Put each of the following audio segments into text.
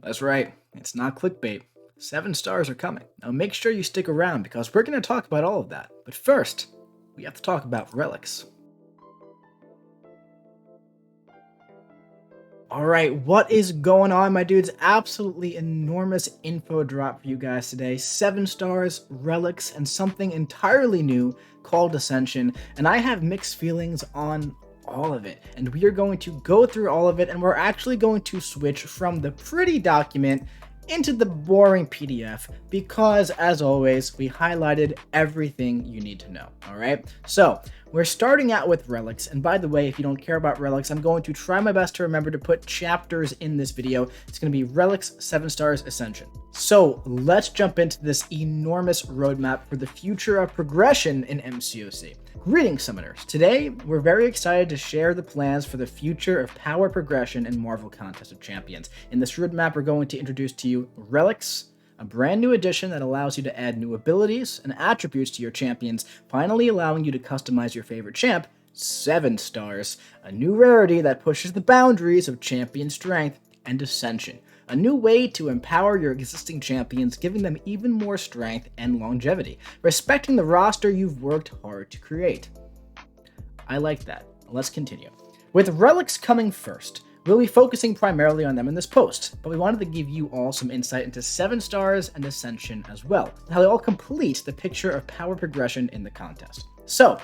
That's right, it's not clickbait. 7 stars are coming. Now make sure you stick around because we're going to talk about all of that. But first, we have to talk about relics. Alright, what is going on, my dudes? Absolutely enormous info drop for you guys today. 7 stars, relics, and something entirely new called Ascension. And I have mixed feelings on all of it. And we are going to go through all of it, and we're actually going to switch from the pretty document into the boring PDF because, as always, we highlighted everything you need to know. Alright, so we're starting out with relics, and by the way, if you don't care about relics, I'm going to try my best to remember to put chapters in this video. It's going to be Relics 7 Stars Ascension. So let's jump into this enormous roadmap for the future of progression in MCOC. Greetings, Summoners. Today, we're very excited to share the plans for the future of power progression in Marvel Contest of Champions. In this roadmap, we're going to introduce to you Relics, a brand new addition that allows you to add new abilities and attributes to your champions, finally allowing you to customize your favorite champ, 7 stars, a new rarity that pushes the boundaries of champion strength, and Ascension, a new way to empower your existing champions, giving them even more strength and longevity, respecting the roster you've worked hard to create. I like that. Let's continue. With relics coming first, we'll be focusing primarily on them in this post, but we wanted to give you all some insight into 7 stars and Ascension as well, how they all complete the picture of power progression in the contest. So,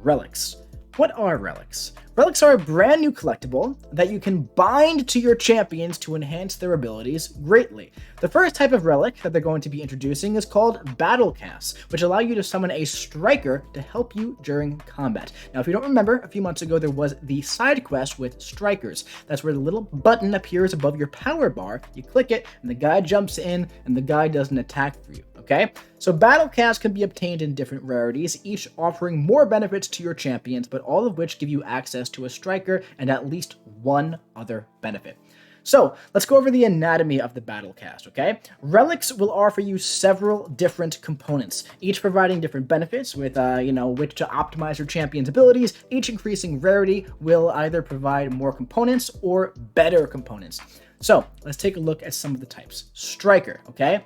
relics. What are relics? Relics are a brand new collectible that you can bind to your champions to enhance their abilities greatly. The first type of relic that they're going to be introducing is called Battle Casts, which allow you to summon a striker to help you during combat. Now, if you don't remember, a few months ago there was the side quest with strikers. That's where the little button appears above your power bar, you click it, and the guy jumps in, and the guy does an attack for you. Okay? So Battle Casts can be obtained in different rarities, each offering more benefits to your champions, but all of which give you access to a striker and at least one other benefit. So let's go over the anatomy of the Battle Cast, okay? Relics will offer you several different components, each providing different benefits with, which to optimize your champion's abilities. Each increasing rarity will either provide more components or better components. So let's take a look at some of the types. Striker, okay?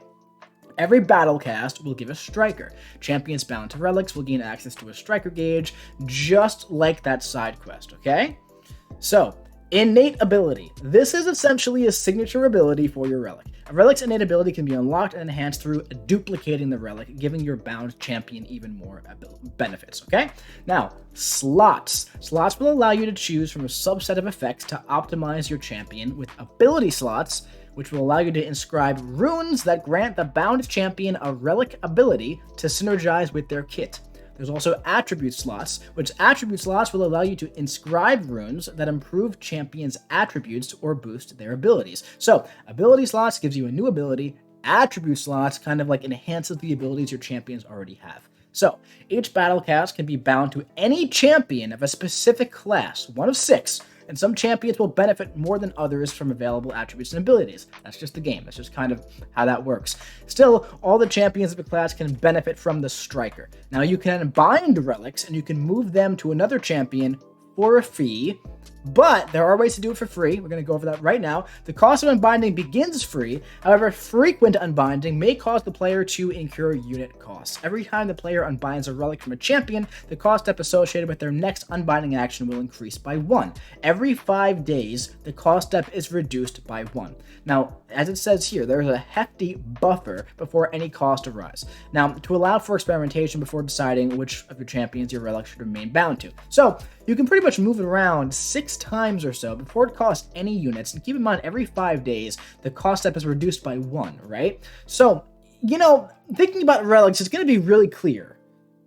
Every battle cast will give a striker. Champions bound to relics will gain access to a striker gauge, just like that side quest, okay? So, innate ability. This is essentially a signature ability for your relic. A relic's innate ability can be unlocked and enhanced through duplicating the relic, giving your bound champion even more benefits, okay? Now, slots. Slots will allow you to choose from a subset of effects to optimize your champion, with ability slots, which will allow you to inscribe runes that grant the bound champion a relic ability to synergize with their kit. There's also attribute slots, which attribute slots will allow you to inscribe runes that improve champions' attributes or boost their abilities. So, ability slots gives you a new ability, attribute slots kind of like enhances the abilities your champions already have. So, each battle cast can be bound to any champion of a specific class, one of 6, and some champions will benefit more than others from available attributes and abilities. That's just the game. That's just kind of how that works. Still, all the champions of a class can benefit from the striker. Now, you can bind relics, and you can move them to another champion for a fee, but there are ways to do it for free. We're going to go over that right now. The cost of unbinding begins free. However, frequent unbinding may cause the player to incur unit costs. Every time the player unbinds a relic from a champion, the cost step associated with their next unbinding action will increase by 1. Every 5 days, the cost step is reduced by 1. Now, as it says here, there's a hefty buffer before any cost arise. Now, to allow for experimentation before deciding which of your champions your relic should remain bound to. So, you can pretty much move it around 6 times or so before it costs any units, and keep in mind every 5 days the cost step is reduced by 1, right? So, thinking about relics, it's going to be really clear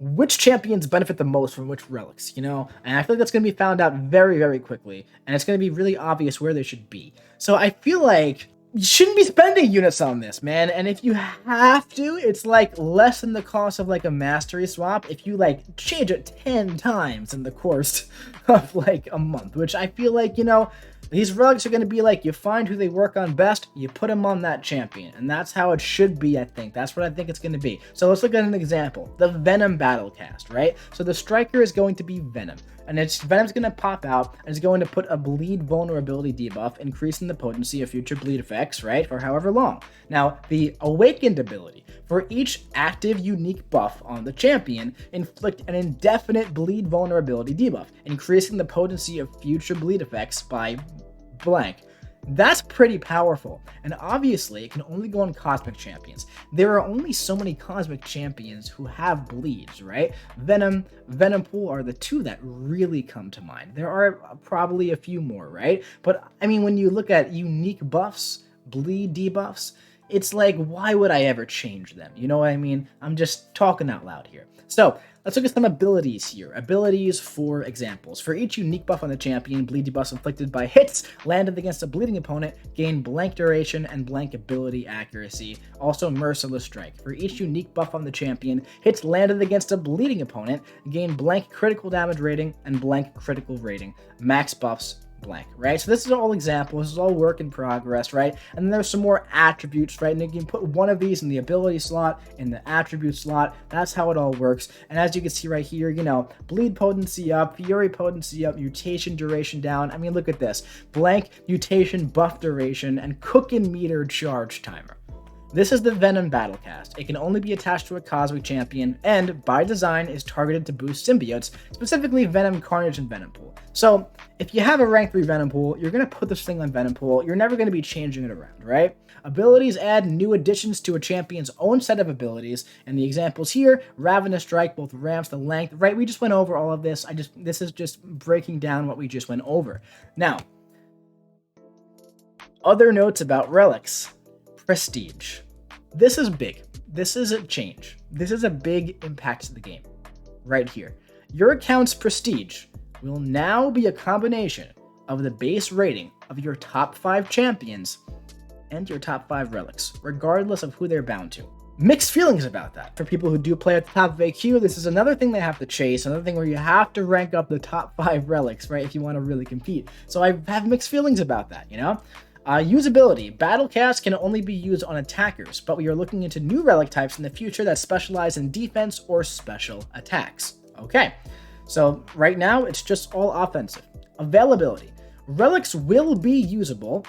which champions benefit the most from which relics, and I feel like that's going to be found out very, very quickly, and it's going to be really obvious where they should be. So I feel like you shouldn't be spending units on this, man. And if you have to, it's like less than the cost of like a mastery swap if you like change it 10 times in the course of like a month, which I feel like, these relics are going to be like, you find who they work on best, you put them on that champion. And that's how it should be, I think. That's what I think it's going to be. So let's look at an example. The Venom battle cast, right? So the striker is going to be Venom. and its Venom's going to pop out, and it's going to put a bleed vulnerability debuff, increasing the potency of future bleed effects, right, for however long. Now, the Awakened ability. For each active unique buff on the champion, inflict an indefinite bleed vulnerability debuff, increasing the potency of future bleed effects by blank. That's pretty powerful, and obviously it can only go on Cosmic Champions. There are only so many Cosmic Champions who have bleeds, right? Venom, Venompool are the two that really come to mind. There are probably a few more, right? But I mean, when you look at unique buffs, bleed debuffs, it's like, why would I ever change them? You know what I mean? I'm just talking out loud here. So let's look at some abilities here. Abilities for examples. For each unique buff on the champion, bleed debuffs inflicted by hits landed against a bleeding opponent gain blank duration and blank ability accuracy. Also Merciless Strike. For each unique buff on the champion, hits landed against a bleeding opponent gain blank critical damage rating and blank critical rating. Max buffs blank, right? So this is all examples, this is all work in progress, right? And then there's some more attributes, right? And you can put one of these in the ability slot, in the attribute slot. That's how it all works. And as you can see right here, you know, bleed potency up, fury potency up, mutation duration down. I mean, look at this. Blank mutation buff duration and cooking meter charge timer. This is the Venom Battlecast. It can only be attached to a Cosmic Champion, and by design is targeted to boost symbiotes, specifically Venom, Carnage, and Venompool. So, if you have a rank 3 Venompool, you're going to put this thing on Venompool. You're never going to be changing it around, right? Abilities add new additions to a champion's own set of abilities, and the examples here, Ravenous Strike, both ramps the length, right? We just went over all of this. This is just breaking down what we just went over. Now, other notes about Relics. Prestige. This is big. This is a change. This is a big impact to the game. Right here. Your account's prestige will now be a combination of the base rating of your top 5 champions and your top 5 relics, regardless of who they're bound to. Mixed feelings about that. For people who do play at the top of AQ, this is another thing they have to chase, another thing where you have to rank up the top 5 relics, right, if you want to really compete. So I have mixed feelings about that, you know? Usability. Battlecast can only be used on attackers, but we are looking into new relic types in the future that specialize in defense or special attacks. Okay, so right now it's just all offensive. Availability. Relics will be usable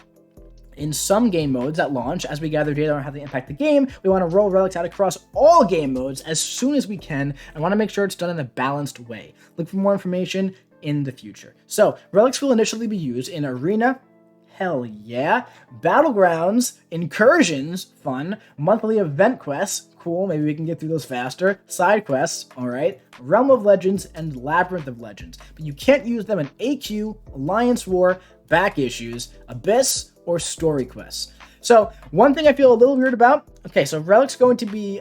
in some game modes at launch. As we gather data on how they impact the game, we want to roll relics out across all game modes as soon as we can and want to make sure it's done in a balanced way. Look for more information in the future. So, relics will initially be used in Arena, hell yeah, Battlegrounds, Incursions, fun, monthly event quests, cool, maybe we can get through those faster, side quests, alright, Realm of Legends, and Labyrinth of Legends. But you can't use them in AQ, Alliance War, back issues, Abyss, or story quests. So, one thing I feel a little weird about, okay, so Relic's going to be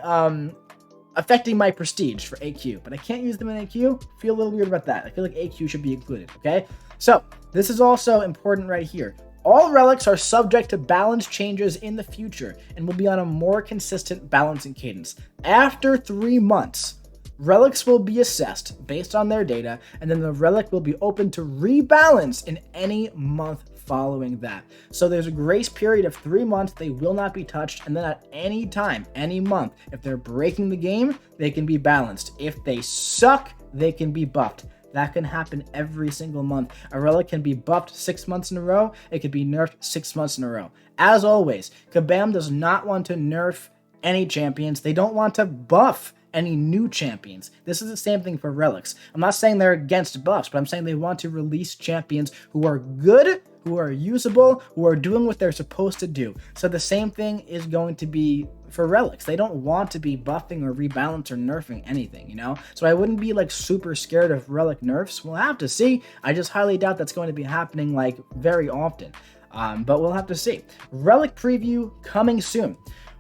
affecting my prestige for AQ, but I can't use them in AQ. Feel a little weird about that. I feel like AQ should be included, okay? So, this is also important right here. All relics are subject to balance changes in the future and will be on a more consistent balancing cadence. After 3 months, relics will be assessed based on their data, and then the relic will be open to rebalance in any month following that. So there's a grace period of 3 months. They will not be touched, and then at any time, any month, if they're breaking the game, they can be balanced. If they suck, they can be buffed. That can happen every single month. A relic can be buffed 6 months in a row. It could be nerfed 6 months in a row. As always, Kabam does not want to nerf any champions. They don't want to buff any new champions. This is the same thing for relics. I'm not saying they're against buffs, but I'm saying they want to release champions who are good, who are usable, who are doing what they're supposed to do. So the same thing is going to be for relics. They don't want to be buffing or rebalance or nerfing anything, you know? So I wouldn't be like super scared of relic nerfs. We'll have to see. I just highly doubt that's going to be happening like very often. But we'll have to see. Relic preview coming soon.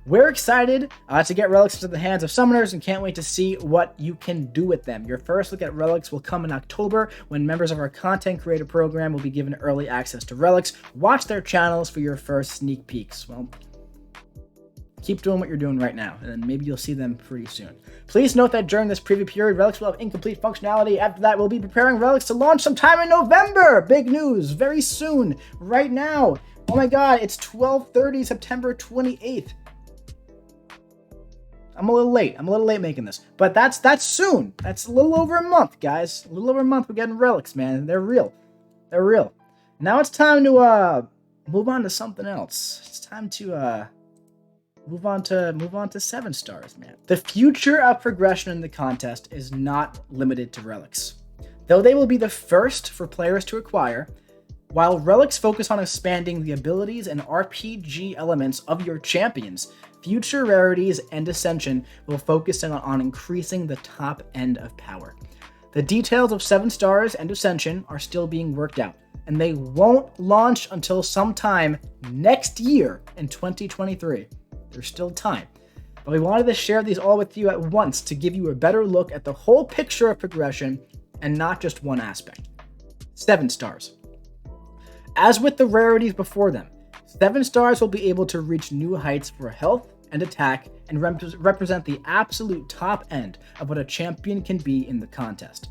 We're excited to get relics into the hands of summoners and can't wait to see what you can do with them. Your first look at relics will come in October when members of our content creator program will be given early access to relics. Watch their channels for your first sneak peeks. Well, keep doing what you're doing right now, and then maybe you'll see them pretty soon. Please note that during this preview period, relics will have incomplete functionality. After that, we'll be preparing relics to launch sometime in November. Big news, very soon, right now. Oh my god, it's 12:30, September 28th. I'm a little late. I'm a little late making this, but that's soon. That's a little over a month, guys. A little over a month. We're getting relics, man. They're real. They're real. Now it's time to move on to something else. It's time to move on to 7 stars, man. The future of progression in the contest is not limited to relics. Though they will be the first for players to acquire, while relics focus on expanding the abilities and RPG elements of your champions, future rarities and Ascension will focus on increasing the top end of power. The details of 7 stars and Ascension are still being worked out, and they won't launch until sometime next year in 2023. There's still time. But we wanted to share these all with you at once to give you a better look at the whole picture of progression and not just one aspect. 7 stars. As with the rarities before them, 7 stars will be able to reach new heights for health and attack and represent the absolute top end of what a champion can be in the contest.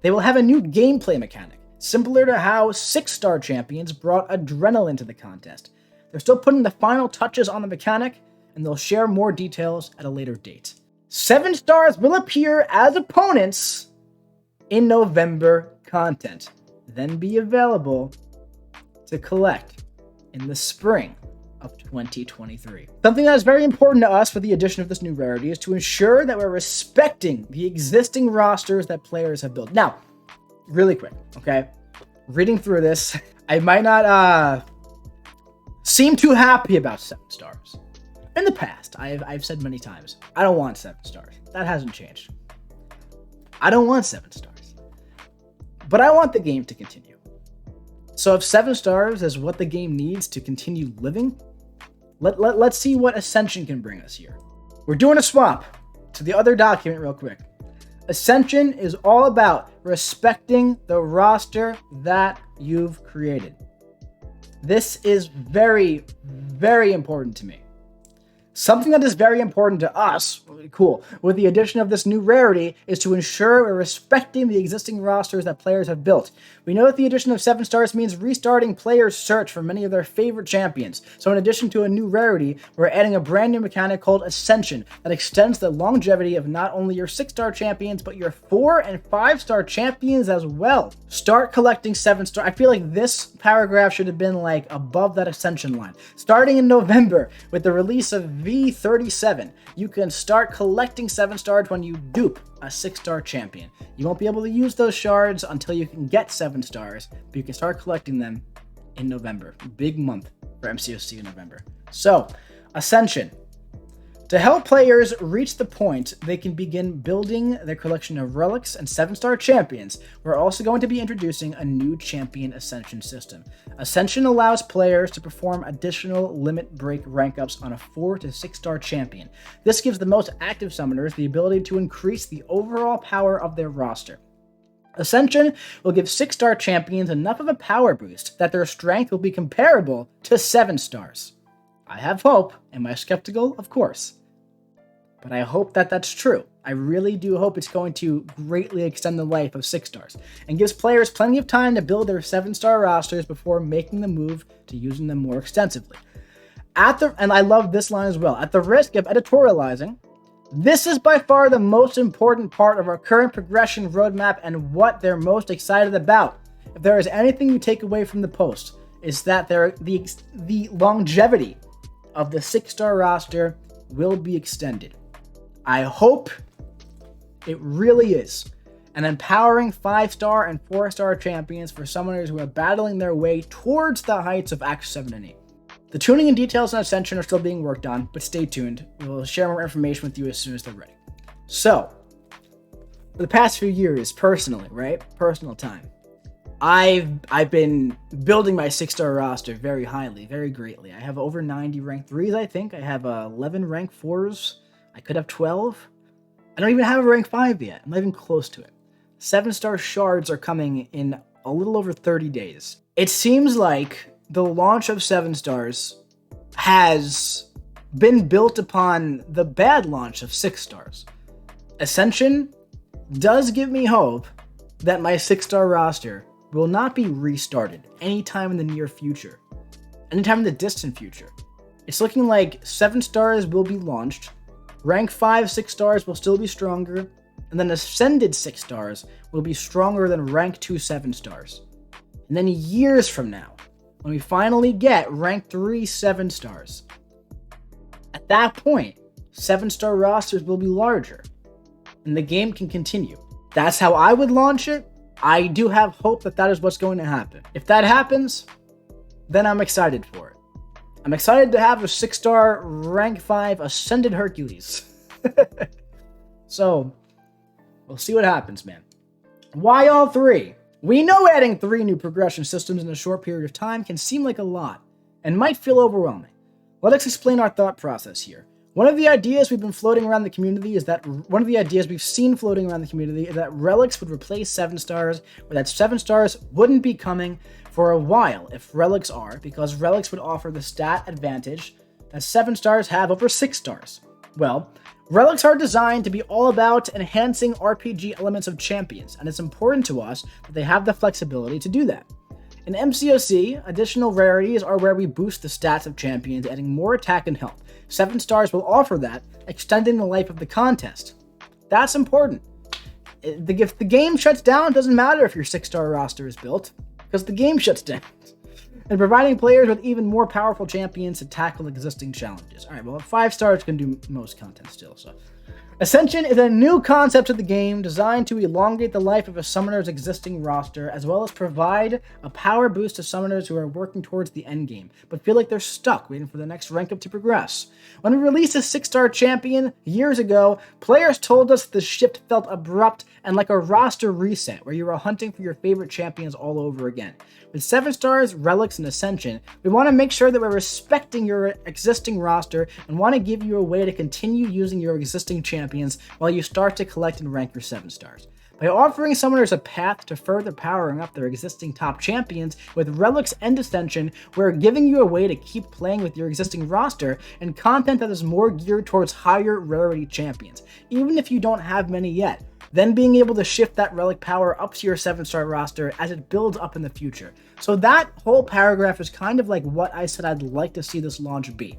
They will have a new gameplay mechanic, similar to how 6-star champions brought adrenaline to the contest. They're still putting the final touches on the mechanic, and they'll share more details at a later date. 7 stars will appear as opponents in November content, then be available to collect in the spring of 2023. Something that is very important to us for the addition of this new rarity is to ensure that we're respecting the existing rosters that players have built. Now, really quick, okay? Reading through this, I might not seem too happy about 7 stars. In the past, I've said many times, I don't want 7 stars. That hasn't changed. I don't want 7 stars. But I want the game to continue. So if 7 stars is what the game needs to continue living, let's see what Ascension can bring us here. We're doing a swap to the other document real quick. Ascension is all about respecting the roster that you've created. This is very, very important to me. Something that is very important to us, cool, with the addition of this new rarity, is to ensure we're respecting the existing rosters that players have built. We know that the addition of 7 stars means restarting players' search for many of their favorite champions. So in addition to a new rarity, we're adding a brand new mechanic called Ascension that extends the longevity of not only your 6-star champions, but your 4 and 5-star champions as well. Start collecting 7 stars. I feel like this paragraph should have been like above that Ascension line. Starting in November with the release of V37, you can start collecting 7 stars when you dupe a 6-star champion. You won't be able to use those shards until you can get 7 stars, but you can start collecting them in November. Big month for MCOC in November. So, Ascension. To help players reach the point they can begin building their collection of relics and 7-star champions, we're also going to be introducing a new champion Ascension system. Ascension allows players to perform additional limit break rank ups on a 4 to 6-star champion. This gives the most active summoners the ability to increase the overall power of their roster. Ascension will give 6-star champions enough of a power boost that their strength will be comparable to 7 stars. I have hope. Am I skeptical? Of course. But I hope that that's true. I really do hope it's going to greatly extend the life of 6 stars and gives players plenty of time to build their 7-star rosters before making the move to using them more extensively. And I love this line as well. At the risk of editorializing, this is by far the most important part of our current progression roadmap and what they're most excited about. If there is anything you take away from the post, is that the longevity of the 6-star roster will be extended. I hope it really is. An empowering 5-star and 4-star champions for summoners who are battling their way towards the heights of Act 7 and 8. The tuning and details on Ascension are still being worked on, but stay tuned. We'll share more information with you as soon as they're ready. So, for the past few years, personally, right? Personal time. I've been building my 6-star roster very highly, very greatly. I have over 90 rank 3s, I think. I have 11 rank 4s. I could have 12. I don't even have a rank 5 yet. I'm not even close to it. 7-star shards are coming in a little over 30 days. It seems like the launch of 7 stars has been built upon the bad launch of 6 stars. Ascension does give me hope that my 6-star roster will not be restarted anytime in the near future, anytime in the distant future. It's looking like 7 stars will be launched Rank 5 6 stars will still be stronger, and then Ascended 6 stars will be stronger than Rank 2 7 stars. And then years from now, when we finally get Rank 3 7 stars, at that point, 7-star rosters will be larger, and the game can continue. That's how I would launch it. I do have hope that that is what's going to happen. If that happens, then I'm excited for it. I'm excited to have a 6-star Rank 5 Ascended Hercules. So, we'll see what happens, man. Why all 3? We know adding 3 new progression systems in a short period of time can seem like a lot, and might feel overwhelming. Let us explain our thought process here. One of the ideas we've seen floating around the community is that Relics would replace 7 stars, or that 7 stars wouldn't be coming for a while if Relics are, because Relics would offer the stat advantage that 7 stars have over 6 stars. Well, Relics are designed to be all about enhancing RPG elements of champions, and it's important to us that they have the flexibility to do that. In MCOC, additional rarities are where we boost the stats of champions, adding more attack and health. 7 stars will offer that, extending the life of the contest. That's important. If the game shuts down, it doesn't matter if your 6-star roster is built, because the game shuts down. And providing players with even more powerful champions to tackle existing challenges. Alright, well, 5 stars can do most content still, so. Ascension is a new concept of the game designed to elongate the life of a summoner's existing roster, as well as provide a power boost to summoners who are working towards the endgame, but feel like they're stuck waiting for the next rank up to progress. When we released a 6-star champion years ago, players told us the shift felt abrupt and like a roster reset, where you were hunting for your favorite champions all over again. With 7 stars, Relics, and Ascension, we want to make sure that we're respecting your existing roster and want to give you a way to continue using your existing champions while you start to collect and rank your 7 stars. By offering summoners a path to further powering up their existing top champions with Relics and Ascension, we're giving you a way to keep playing with your existing roster and content that is more geared towards higher rarity champions, even if you don't have many yet. Then being able to shift that relic power up to your 7-star roster as it builds up in the future. So that whole paragraph is kind of like what I said I'd like to see this launch be.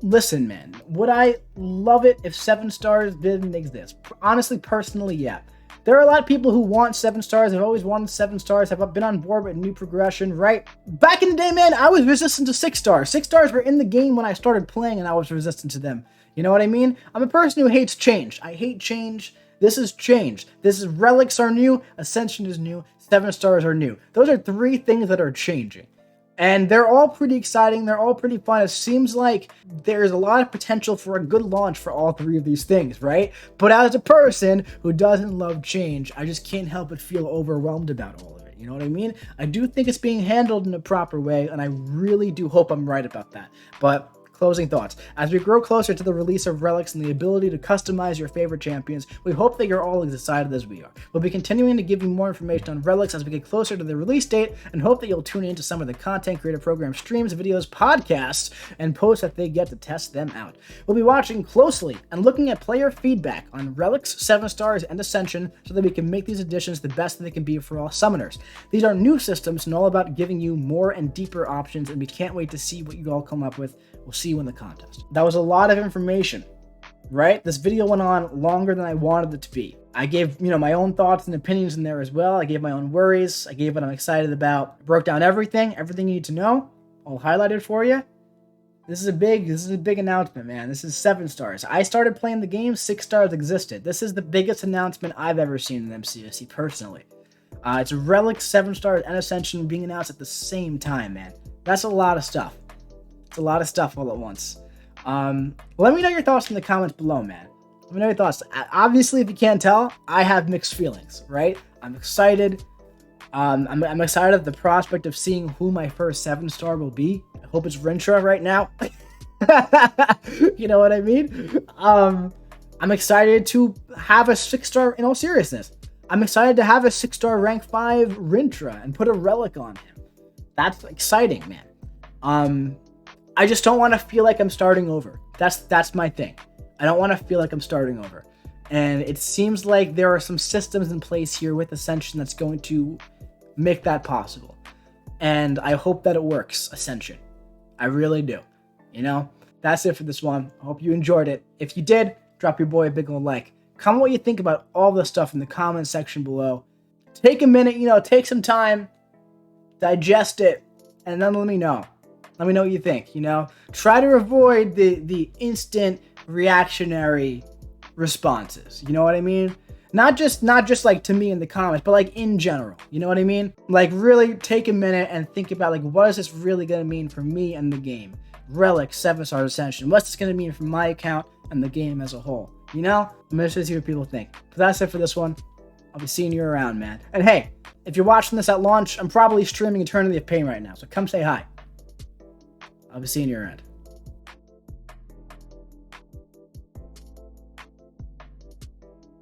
Listen, man, would I love it if 7 stars didn't exist? Honestly, personally, yeah. There are a lot of people who want 7 stars. I've always wanted 7 stars. I've been on board with new progression, right? Back in the day, man, I was resistant to 6 stars. 6 stars were in the game when I started playing, and I was resistant to them. You know what I mean? I'm a person who hates change. I hate change. This is change. This is Relics are new, Ascension is new, 7 stars are new. Those are 3 things that are changing. And they're all pretty exciting. They're all pretty fun. It seems like there's a lot of potential for a good launch for all 3 of these things, right? But as a person who doesn't love change, I just can't help but feel overwhelmed about all of it. You know what I mean? I do think it's being handled in a proper way, and I really do hope I'm right about that. But closing thoughts. As we grow closer to the release of Relics and the ability to customize your favorite champions, we hope that you're all as excited as we are. We'll be continuing to give you more information on Relics as we get closer to the release date, and hope that you'll tune into some of the Content Creator Program streams, videos, podcasts, and posts that they get to test them out. We'll be watching closely and looking at player feedback on Relics, 7 stars, and Ascension so that we can make these additions the best that they can be for all summoners. These are new systems and all about giving you more and deeper options, and we can't wait to see what you all come up with. We'll see you in the contest. That was a lot of information, right? This video went on longer than I wanted it to be. I gave, my own thoughts and opinions in there as well. I gave my own worries. I gave what I'm excited about. I broke down everything you need to know. All highlighted for you. This is a big announcement, man. This is 7 stars. I started playing the game, 6 stars existed. This is the biggest announcement I've ever seen in MCOC personally. It's Relics, 7 stars, and Ascension being announced at the same time, man. That's a lot of stuff. It's a lot of stuff all at once. Let me know your thoughts in the comments below, man. Let me know your thoughts. Obviously, if you can't tell, I have mixed feelings, right? I'm excited. I'm excited at the prospect of seeing who my first 7-star will be. I hope it's Rintra right now. You know what I mean? I'm excited to have a 6-star, in all seriousness. I'm excited to have a 6-star rank 5 Rintra and put a relic on him. That's exciting, man. I just don't want to feel like I'm starting over. That's my thing. I don't want to feel like I'm starting over. And it seems like there are some systems in place here with Ascension that's going to make that possible. And I hope that it works, Ascension. I really do. that's it for this one. I hope you enjoyed it. If you did, drop your boy a big old like. Comment what you think about all this stuff in the comment section below. Take a minute, take some time, digest it, and then let me know. Let me know what you think, Try to avoid the instant reactionary responses. You know what I mean? Not just like to me in the comments, but like in general. You know what I mean? Like really take a minute and think about like what is this really gonna mean for me and the game? Relics, 7 Stars Ascension. What's this gonna mean for my account and the game as a whole? I'm interested to see what people think. But that's it for this one. I'll be seeing you around, man. And hey, if you're watching this at launch, I'm probably streaming Eternity of Pain right now, so come say hi. I'll be seeing you around.